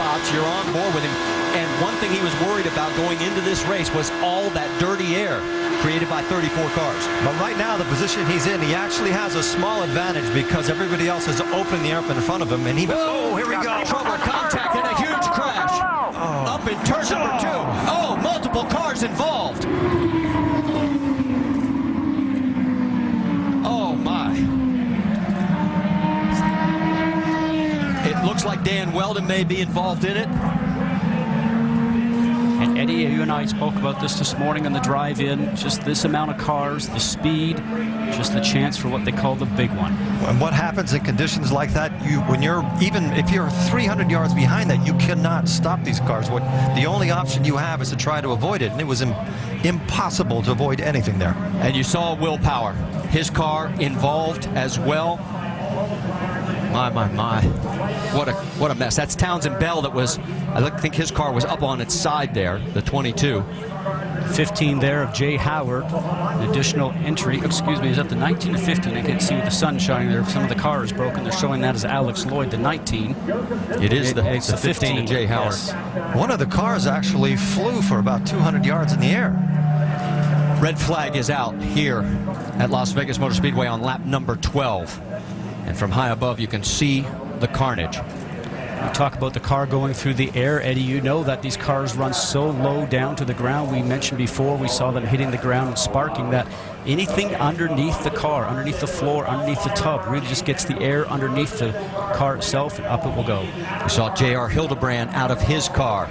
spots, you're on board with him. And one thing he was worried about going into this race was all that dirty air created by 34 cars. But right now, the position he's in, he actually has a small advantage because everybody else has opened the air up in front of him. And he, oh, here we go. Trouble contact and a huge crash. Up in turn number 2. Oh, multiple cars involved. Oh, my. It looks like Dan Wheldon may be involved in it. And Eddie, you and I spoke about this morning on the drive-in. Just this amount of cars, the speed, just the chance for what they call the big one. And what happens in conditions like that, when you're, even if you're 300 yards behind that, you cannot stop these cars. The only option you have is to try to avoid it, and it was impossible to avoid anything there. And you saw willpower. His car involved as well. My. What a mess. That's Townsend Bell that was, I think his car was up on its side there, the 22. 15 there of Jay Howard. An additional entry, excuse me, is up to 19 to 15. I can't see with the sun shining there. Some of the car is broken. They're showing that as Alex Lloyd, the 19. It's the 15 of Jay Howard. Yes. One of the cars actually flew for about 200 yards in the air. Red flag is out here at Las Vegas Motor Speedway on lap number 12. And from high above, you can see the carnage. We talk about the car going through the air. Eddie, you know that these cars run so low down to the ground. We mentioned before, we saw them hitting the ground and sparking, that anything underneath the car, underneath the floor, underneath the tub, really just gets the air underneath the car itself, and up it will go. We saw J.R. Hildebrand out of his car.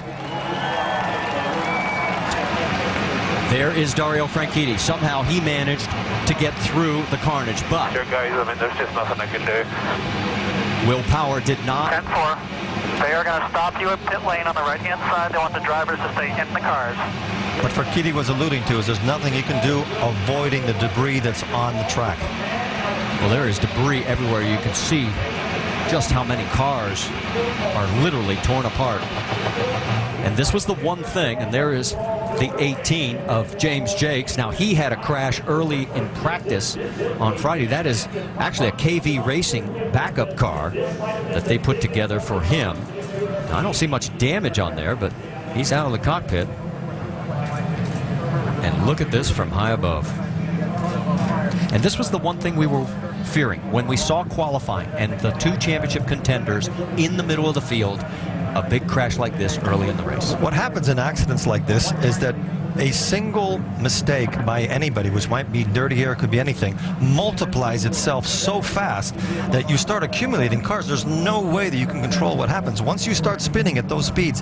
There is Dario Franchitti. Somehow he managed to get through the carnage, but Sure, guys, I mean, there's just nothing I can do. willpower did not. 10-4. They are going to stop you at pit lane on the right-hand side. They want the drivers to stay in the cars. What Franchitti was alluding to is there's nothing you can do avoiding the debris that's on the track. Well, there is debris everywhere. You can see just how many cars are literally torn apart. And this was the one thing, and there is the 18 of James Jakes. Now, he had a crash early in practice on Friday. That is actually a KV Racing backup car that they put together for him. Now, I don't see much damage on there, but he's out of the cockpit. And look at this from high above. And this was the one thing we were fearing when we saw qualifying and the two championship contenders in the middle of the field. A big crash like this early in the race. What happens in accidents like this is that a single mistake by anybody, which might be dirty air, could be anything, multiplies itself so fast that you start accumulating cars. There's no way that you can control what happens. Once you start spinning at those speeds,